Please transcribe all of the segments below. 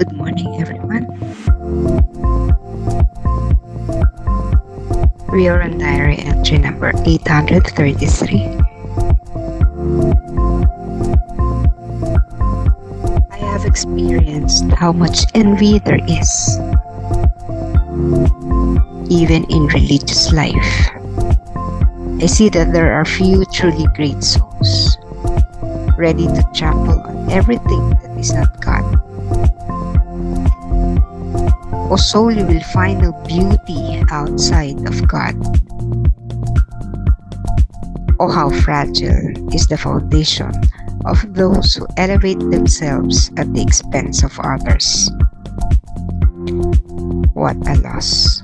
Good morning, everyone. We are on diary entry number 833. I have experienced how much envy there is, even in religious life. I see that there are few truly great souls, ready to trample on everything that is not God. O soul, you will find no beauty outside of God. Oh, how fragile is the foundation of those who elevate themselves at the expense of others. What a loss.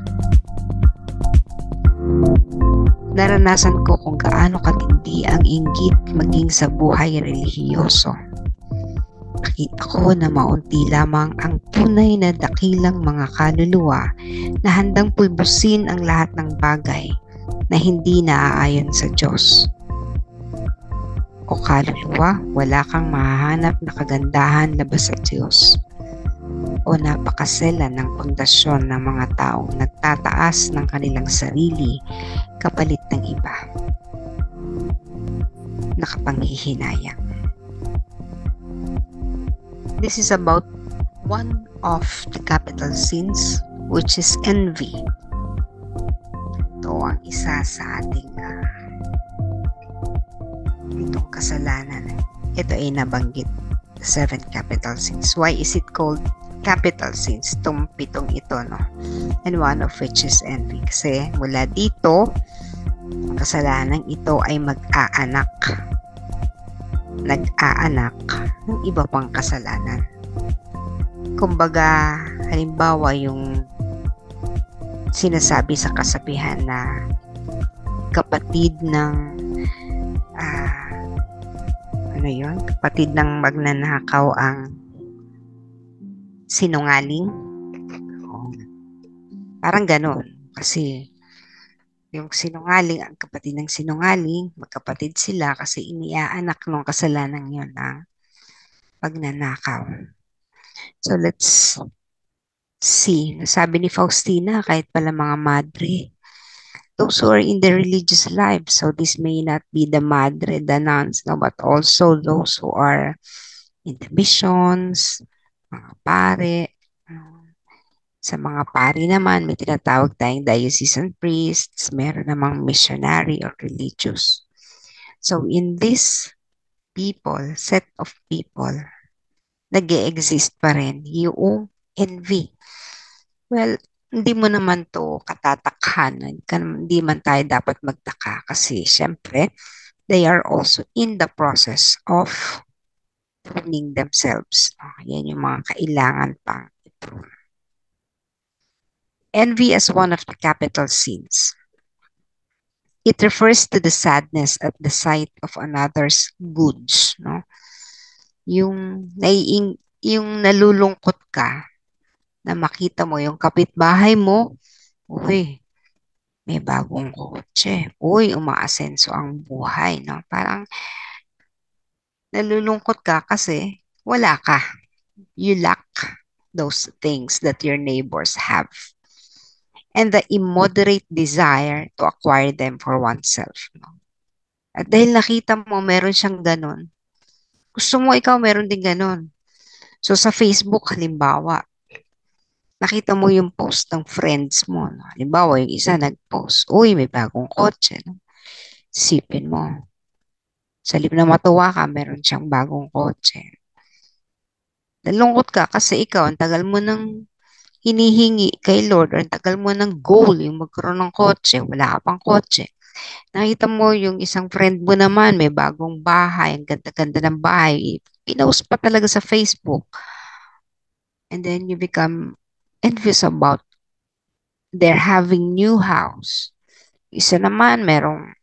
Naranasan ko kung gaano katindi ang inggit maging sa buhay relihiyoso. Nakita ko na maunti lamang ang tunay na dakilang mga kaluluwa na handang pulbusin ang lahat ng bagay na hindi naaayon sa Diyos. O kaluluwa, wala kang mahahanap na kagandahan labas sa Diyos. O napakasela ng pundasyon ng mga taong nagtataas ng kanilang sarili kapalit ng iba. Nakapanghihinayang. This is about one of the capital sins, which is envy. Ito ang isa sa ating itong kasalanan. Ito ay nabanggit, the 7 capital sins. Why is it called capital sins? Itong 7 ito, no? And one of which is envy. Kasi mula dito, ang kasalanan ito ay mag-aanak. Nag-aanak ng iba pang kasalanan. Kumbaga, halimbawa yung sinasabi sa kasabihan na kapatid ng kapatid ng magnanakaw ang sinungaling. Parang ganon. Kasi yung sinungaling, ang kapatid ng sinungaling, magkapatid sila kasi iniaanak ng kasalanan yun ng pagnanakaw. So let's see. Sabi ni Faustina, kahit pala mga madre, those who are in the religious life, so this may not be the madre, the nuns, no, but also those who are in the missions, mga pare. Sa mga pari naman, may tinatawag tayong diocesan priests, meron namang missionary or religious. So in this people, set of people, nag-e-exist pa rin yung envy. Well, hindi mo naman to katatakhan. Hindi man tayo dapat magtaka kasi syempre, they are also in the process of pruning themselves. Yan yung mga kailangan pang i-prune. Envy as one of the capital sins. It refers to the sadness at the sight of another's goods, no? Yung nalulungkot ka na makita mo yung kapitbahay mo, uy, may bagong kotse, uy, umaasenso ang buhay, no? Parang nalulungkot ka kasi wala ka. You lack those things that your neighbors have. And the immoderate desire to acquire them for oneself. No? At dahil nakita mo, meron siyang ganun, gusto mo ikaw meron din ganun. So sa Facebook, halimbawa, nakita mo yung post ng friends mo. No? Halimbawa, yung isa nag-post, uy, may bagong kotse. No? Sipin mo. Sa halip na matuwa ka, meron siyang bagong kotse. Nalungkot ka kasi ikaw, ang tagal mo nang hinihingi kay Lord or tagal mo ng goal yung magkaroon ng kotse, wala ka pang kotse. Nakita mo yung isang friend mo naman, may bagong bahay, ang ganda-ganda ng bahay, pinost pa talaga sa Facebook. And then you become envious about their having new house. Isa naman, merong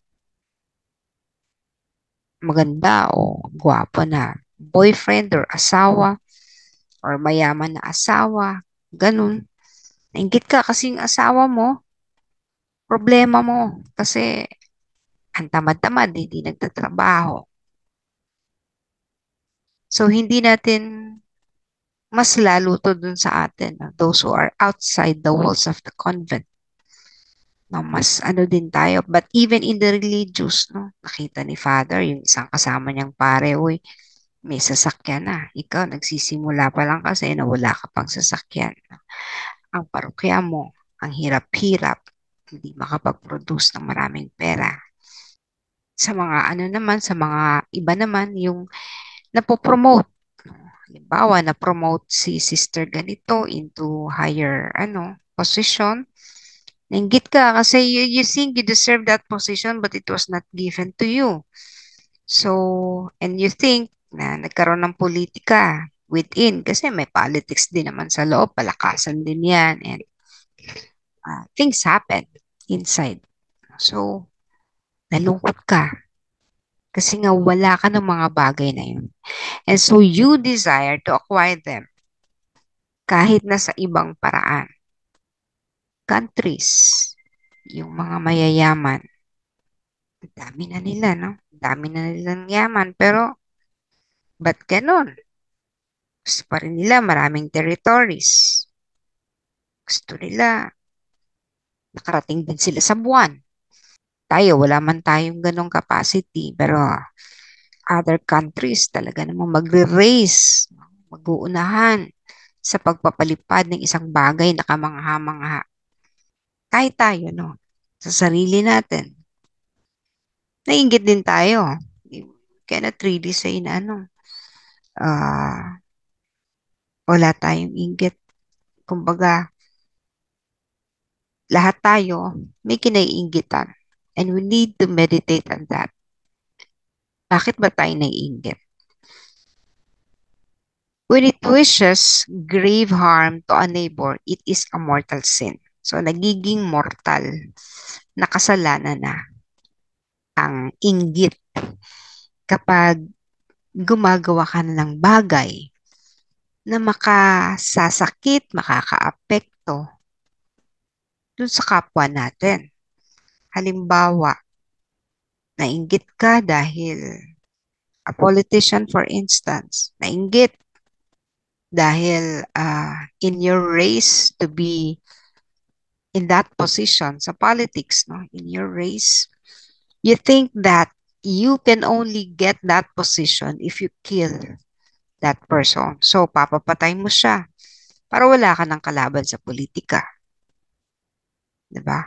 maganda o gwapo na boyfriend or asawa or mayaman na asawa, ganun. Nainggit ka kasi yung asawa mo, problema mo kasi ang tamad-tamad, hindi nagtatrabaho. So, hindi natin mas lalo to dun sa atin, no? Those who are outside the walls of the convent, no? Mas ano din tayo. But even in the religious, no? Nakita ni Father, yung isang kasama niyang pare, uy, may sasakyan na. Ikaw, nagsisimula pa lang kasi na wala ka pang sasakyan. Ang parokya mo, ang hirap-hirap, hindi makapag-produce ng maraming pera. Sa mga ano naman, sa mga iba naman, yung napopromote. Halimbawa, na-promote si sister ganito into higher position. Nainggit ka kasi you think you deserve that position but it was not given to you. So, and you think na nagkaroon ng politika within kasi may politics din naman sa loob, palakasan din yan and things happen inside. So, nalungkot ka kasi nga wala ka ng mga bagay na yun. And so you desire to acquire them kahit na sa ibang paraan. Countries, yung mga mayayaman, ang dami na nila, no? Ang dami na nilang yaman, pero ba't ganon? Gusto pa rin nila maraming territories. Gusto nila nakarating din sila sa buwan. Tayo, wala man tayong ganong capacity, pero other countries talaga namang magre-race, mag-uunahan sa pagpapalipad ng isang bagay na kamangha-mangha. Kahit tayo, no? Sa sarili natin. Nainggit din tayo. You cannot really say na wala tayong inggit. Kumbaga, lahat tayo may kinaiinggitan. And we need to meditate on that. Bakit ba tayo naiinggit? When it wishes grave harm to a neighbor, it is a mortal sin. So, nagiging mortal na kasalanan na ang inggit kapag gumagawa ka ng bagay na makasasakit, makakaapekto dun sa kapwa natin. Halimbawa, nainggit ka dahil a politician for instance, nainggit dahil in your race to be in that position sa politics, no? In your race, you think that you can only get that position if you kill that person. So, papapatay mo siya para wala ka ng kalaban sa politika. 'Di ba?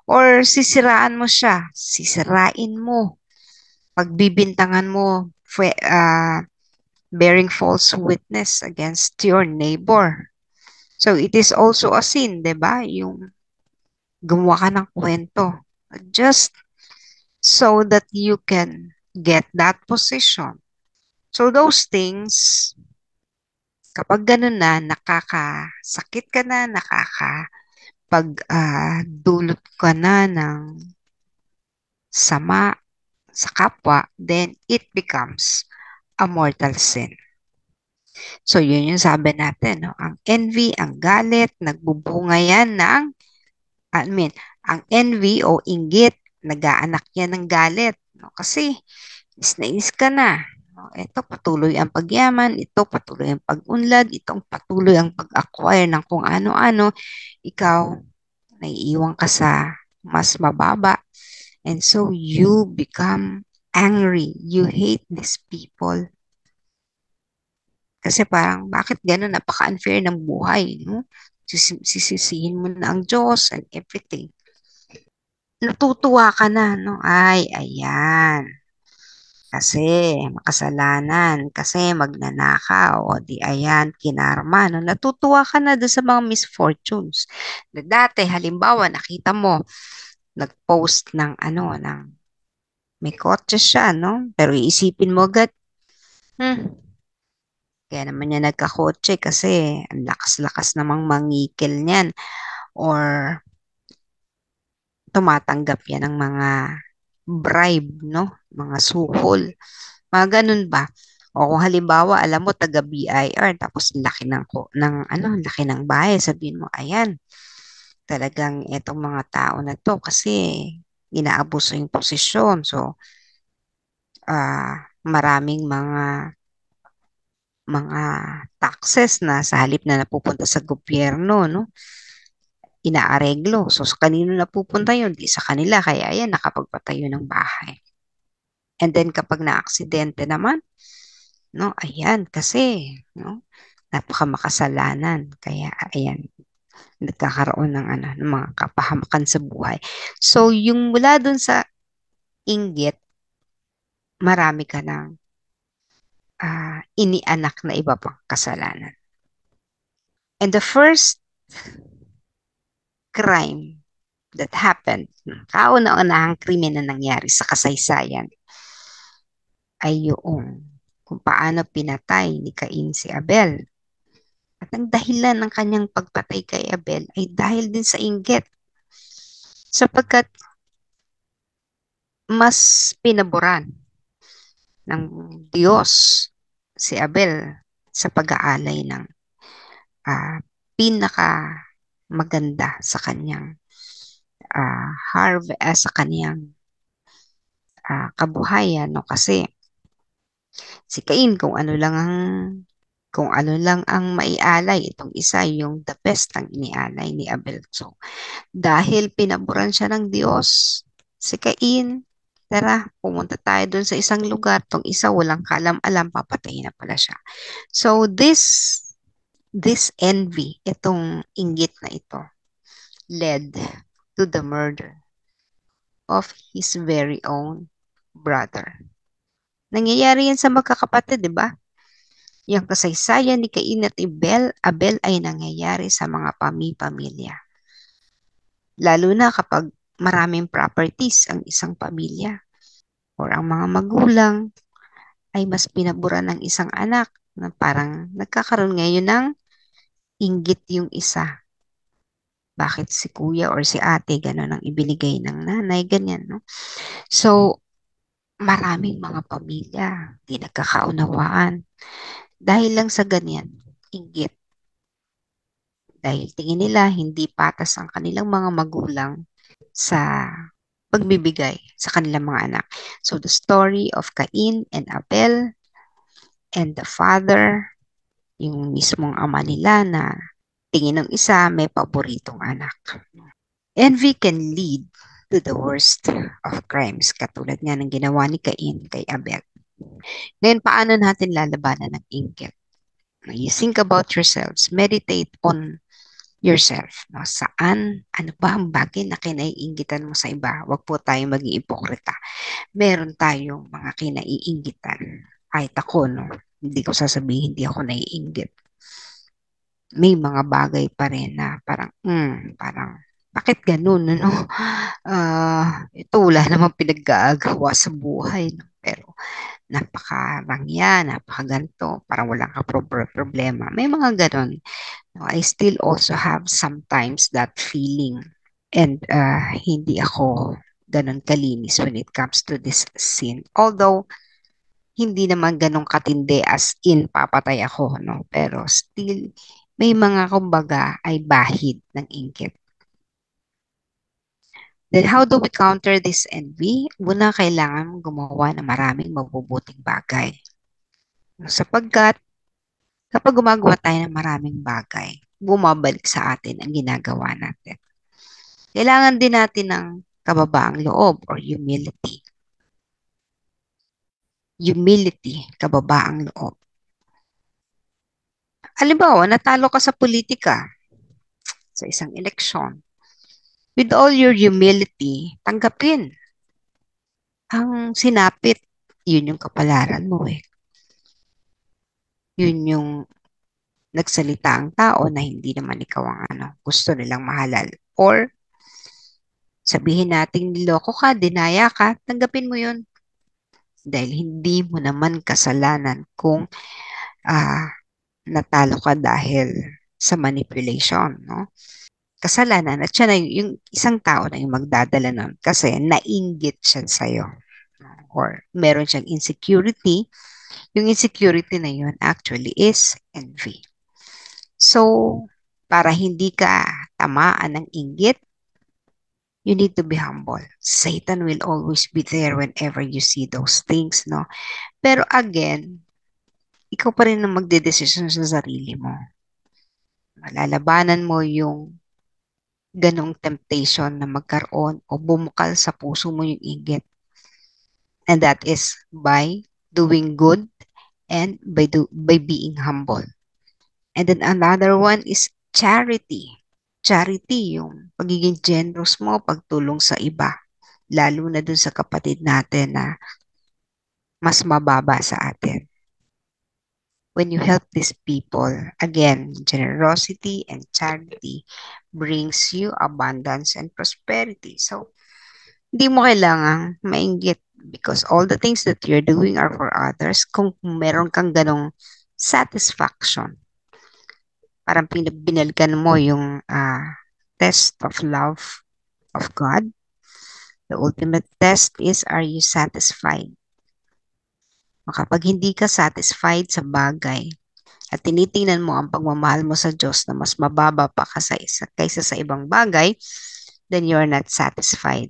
Or sisiraan mo siya, sisirain mo, pagbibintangan mo, bearing false witness against your neighbor. So it is also a sin, 'di ba? Yung gumawa ka ng kwento just so that you can get that position. So those things, kapag ganun na, nakakasakit ka na, dulot ka na ng sama sa kapwa, then it becomes a mortal sin. So, yun yung sabi natin, no? Ang envy, ang galit, nagbubunga yan ng, I mean, ang envy o inggit, nag-aanak yan ng galit. No? Kasi, is na is ka na. No? Ito, patuloy ang pagyaman, ito, patuloy ang pag-unlad, itong patuloy ang pag-acquire ng kung ano-ano. Ikaw, naiiwan ka sa mas mababa. And so, you become angry. You hate these people. Kasi parang, bakit gano'n? Napaka-unfair ng buhay, no? Sisisihin mo na ang Diyos and everything. Natutuwa ka na, no? Ay, ayan. Kasi makasalanan, kasi magnanakaw, o di ayan, kinarma, no? Natutuwa ka na doon sa mga misfortunes. Na dati, halimbawa, nakita mo, nag-post ng may kotse siya, no? Pero iisipin mo agad, hmm, kaya naman niya nagkakotse kasi ang lakas-lakas namang mangikil niyan or tumatanggap yan ng mga bribe, no? Mga suhol. Mga ganun ba? O kung halimbawa, alam mo, taga BIR, tapos laki laki ng bahay, sabihin mo, ayan, talagang etong mga tao na to kasi inaabuso yung posisyon. So, maraming mga mga taxes na sa halip na napupunta sa gobyerno, no? Inaareglo. So, sa kanino napupunta yun? Di sa kanila. Kaya yan, nakapagpatayo ng bahay. And then, kapag na-aksidente naman, no? Ayan, kasi, no? Napakamakasalanan. Kaya, ayan, nagkakaroon ng, ano, ng mga kapahamakan sa buhay. So, yung mula dun sa inggit, marami ka ng inianak na iba pang kasalanan. And the first crime that happened, kauna-unahang krimen na nangyari sa kasaysayan ay yung kung paano pinatay ni Cain si Abel. At ang dahilan ng kanyang pagpatay kay Abel ay dahil din sa inggit. Sapagkat mas pinaboran ng Diyos si Abel sa pag-aalay ng pinaka maganda sa kanyang sa kanyang kabuhayan, no? Kasi si Cain kung ano lang ang maialay, itong isa yung the best ang inialay ni Abel. So dahil pinaboran siya ng Diyos si Cain, tara pumunta tayo dun sa isang lugar, tong isa walang kaalam-alam, papatayin na pala siya. So this envy, itong inggit na ito, led to the murder of his very own brother. Nangyayari yan sa magkakapatid, di ba? Yung kasaysayan ni Cain at Abel ay nangyayari sa mga pamilya. Lalo na kapag maraming properties ang isang pamilya or ang mga magulang ay mas pinaboran ng isang anak na parang nagkakaroon ngayon ng inggit yung isa. Bakit si kuya or si ate ganun ang ibinigay ng nanay, ganyan, no? So, maraming mga pamilya di nagkakaunawaan dahil lang sa ganyan, inggit. Dahil tingin nila hindi patas ang kanilang mga magulang sa pagbibigay sa kanilang mga anak. So the story of Cain and Abel and the father, yung mismong ama nila na tingin ng isa may paboritong anak. Envy can lead to the worst of crimes katulad nga ng ginawa ni Cain kay Abel. Ngayon, paano natin lalabanan ng inggit? You think about yourselves, meditate on yourself. No? Saan, ano ba ang bagay na kinaiinggitan mo sa iba? Huwag po tayong maging ipokrita. Meron tayong mga kinaiinggitan. Kahit ako, no? Hindi ko sasabihin, hindi ako naiinggit. May mga bagay pa rin na parang, bakit ganun, ano? Ito, wala namang pinag-aagawa sa buhay. No? Pero, napakarangya, napakaganto, parang walang problema. May mga ganon. No, I still also have sometimes that feeling. And hindi ako ganon kalinis when it comes to this sin. Although, hindi naman ganong katindi as in papatay ako, no? Pero still, may mga kumbaga ay bahid ng inggit. Then how do we counter this envy? Una, kailangan gumawa ng maraming mabubuting bagay. Sapagkat kapag gumagawa tayo ng maraming bagay, bumabalik sa atin ang ginagawa natin. Kailangan din natin ng kababaang loob or humility. Humility, kababaang loob. Halimbawa, natalo ka sa politika, sa isang eleksyon. With all your humility, tanggapin ang sinapit. Yun yung kapalaran mo eh. Yun yung nagsalita ang tao na hindi naman ikaw ang gusto nilang mahalal. Or sabihin natin niloko ka, dinaya ka, tanggapin mo yun. Dahil hindi mo naman kasalanan kung ah, natalo ka dahil sa manipulation, no? Kasalanan at siya na yung isang tao na yung magdadala nun kasi nainggit siya sa'yo or meron siyang insecurity. Yung insecurity na yun actually is envy. So, para hindi ka tamaan ng inggit, you need to be humble. Satan will always be there whenever you see those things, no? Pero again, ikaw pa rin ang magdedesisyon sa sarili mo. Malalabanan mo yung ganong temptation na magkaroon o bumukal sa puso mo yung inggit. And that is by doing good and by being humble. And then another one is charity. Charity, yung pagiging generous mo, pagtulong sa iba. Lalo na dun sa kapatid natin na mas mababa sa atin. When you help these people, again, generosity and charity brings you abundance and prosperity. So, hindi mo kailangang mainggit because all the things that you're doing are for others. Kung meron kang ganong satisfaction, parang binalikan mo yung test of love of God. The ultimate test is, are you satisfied? Kapag hindi ka satisfied sa bagay at tinitingnan mo ang pagmamahal mo sa Diyos na mas mababa pa ka kaysa sa ibang bagay, then you're not satisfied.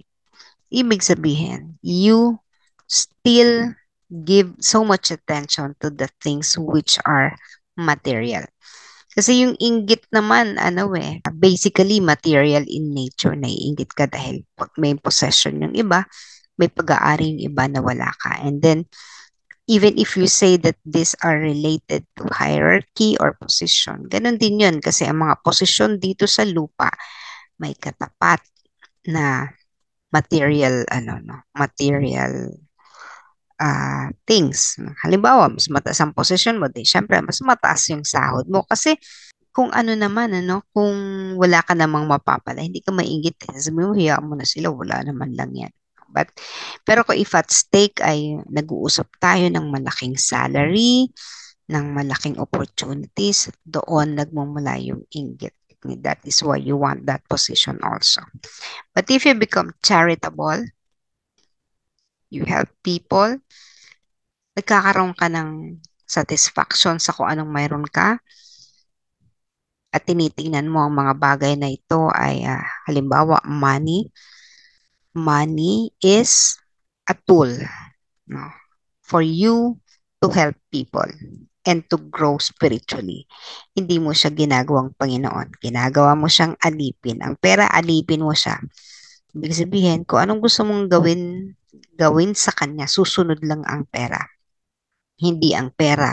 Ibig sabihin, you still give so much attention to the things which are material. Kasi yung inggit naman, basically material in nature. Naiinggit ka dahil pag may possession yung iba, may pag-aari yung iba na wala ka. And then, even if you say that these are related to hierarchy or position, ganun din yun. Kasi ang mga posisyon dito sa lupa, may katapat na material, material things. Halimbawa, mas mataas ang posisyon mo, di syempre, mas mataas yung sahod mo. Kasi kung ano naman, kung wala ka namang mapapala, hindi ka mainggit. Sabi mo, hiyaan mo na sila, wala naman lang yan. But, pero kung if at stake ay nag-uusap tayo ng malaking salary, ng malaking opportunities, doon nagmumula yung inggit. That is why you want that position also. But if you become charitable, you help people, nagkakaroon ka ng satisfaction sa kung anong mayroon ka, at tinitingnan mo ang mga bagay na ito ay halimbawa money. Money is a tool, no, for you to help people and to grow spiritually. Hindi mo siya ginagawang Panginoon. Ginagawa mo siyang alipin. Ang pera, alipin mo siya. Ibig sabihin, kung anong gusto mong gawin sa kanya, susunod lang ang pera. Hindi ang pera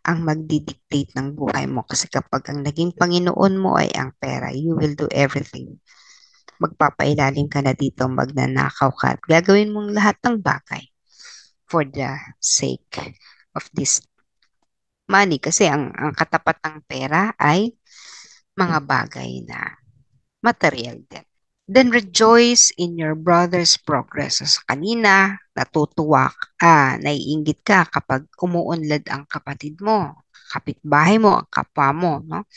ang magdidictate ng buhay mo. Kasi kapag ang naging Panginoon mo ay ang pera, you will do everything. Magpapailalim ka na dito, magnanakaw ka, at gagawin mong lahat ng bagay for the sake of this money. Kasi ang katapat ng pera ay mga bagay na material din. Then rejoice in your brother's progress. So, sa kanina, natutuwa naiinggit ka kapag umuunlad ang kapatid mo, kapitbahay mo, ang kapwa mo, no?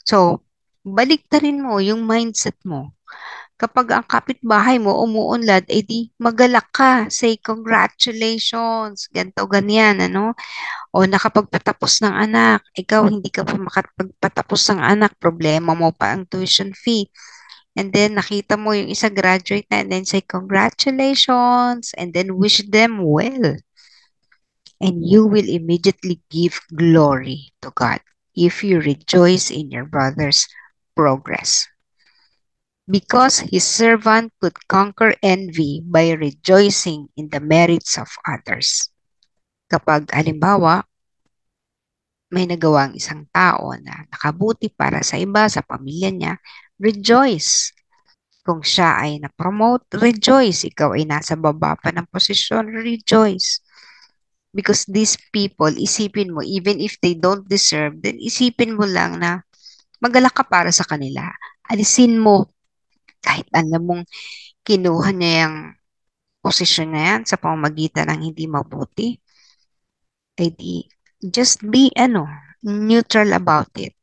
So, baliktarin mo yung mindset mo. Kapag ang kapitbahay mo umuunlad, di magalak ka. Say, congratulations, ganto ganyan, O nakapagpatapos ng anak, ikaw hindi ka pa makapagpatapos ng anak, problema mo pa ang tuition fee. And then nakita mo yung isa graduate na and then say congratulations and then wish them well. And you will immediately give glory to God if you rejoice in your brother's progress. Because his servant could conquer envy by rejoicing in the merits of others. Kapag halimbawa, may nagawa ang isang tao na nakabuti para sa iba, sa pamilya niya, rejoice. Kung siya ay na-promote, rejoice. Ikaw ay nasa baba pa ng posisyon, rejoice. Because these people, isipin mo, even if they don't deserve, then isipin mo lang na magalak ka para sa kanila. Alisin mo kahit alam mong kinuha niya yung posisyon na yan sa pamamagitan ng hindi mabuti. Eh di, just be neutral about it.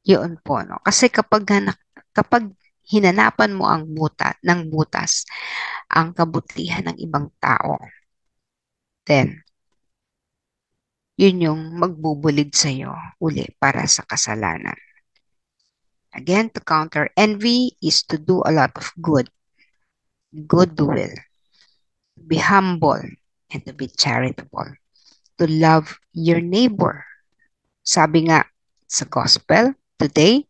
Yun po, no? Kasi kapag hinanapan mo ang butas, ang kabutihan ng ibang tao, then yun yung magbubulid sa'yo uli para sa kasalanan. Again, to counter envy is to do a lot of goodwill, be humble, and to be charitable. to love your neighbor. Sabi nga sa gospel today,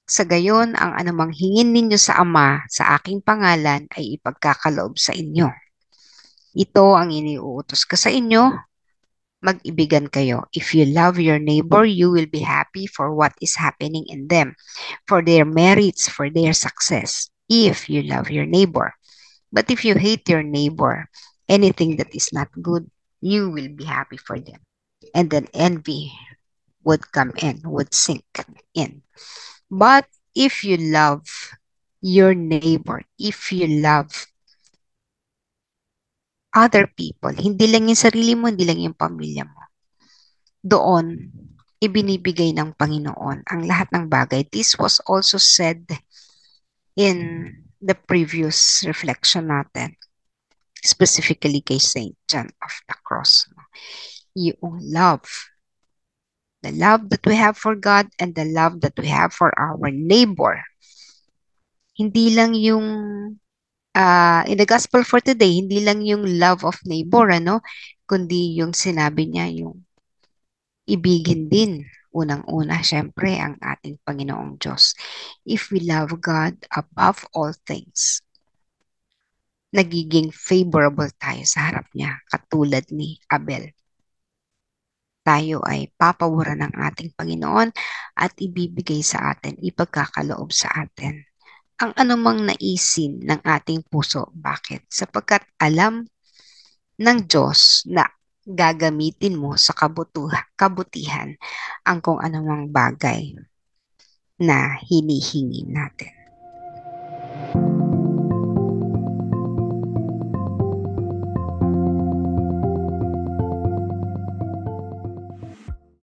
sa gayon ang anumang hingin ninyo sa Ama sa aking pangalan ay ipagkakaloob sa inyo. Ito ang iniuutos ko sa inyo, mag-ibigan kayo. If you love your neighbor, you will be happy for what is happening in them, for their merits, for their success, if you love your neighbor. But if you hate your neighbor, anything that is not good, you will be happy for them. And then envy would come in, would sink in. But if you love your neighbor, if you love other people, hindi lang yung sarili mo, hindi lang yung pamilya mo, doon, ibinibigay ng Panginoon ang lahat ng bagay. This was also said in the previous reflection natin, specifically kay Saint John of the Cross. Yung love, the love that we have for God and the love that we have for our neighbor. Hindi lang yung in the gospel for today, hindi lang yung love of neighbor, kundi yung sinabi niya, yung ibigin din, unang-una, syempre, ang ating Panginoong Diyos. If we love God above all things, nagiging favorable tayo sa harap niya, katulad ni Abel. Tayo ay papawaran ng ating Panginoon at ibibigay sa atin, ipagkakaloob sa atin ang anumang naisin ng ating puso. Bakit? Sapagkat alam ng Diyos na gagamitin mo sa kabutihan ang kung anumang bagay na hinihingi natin.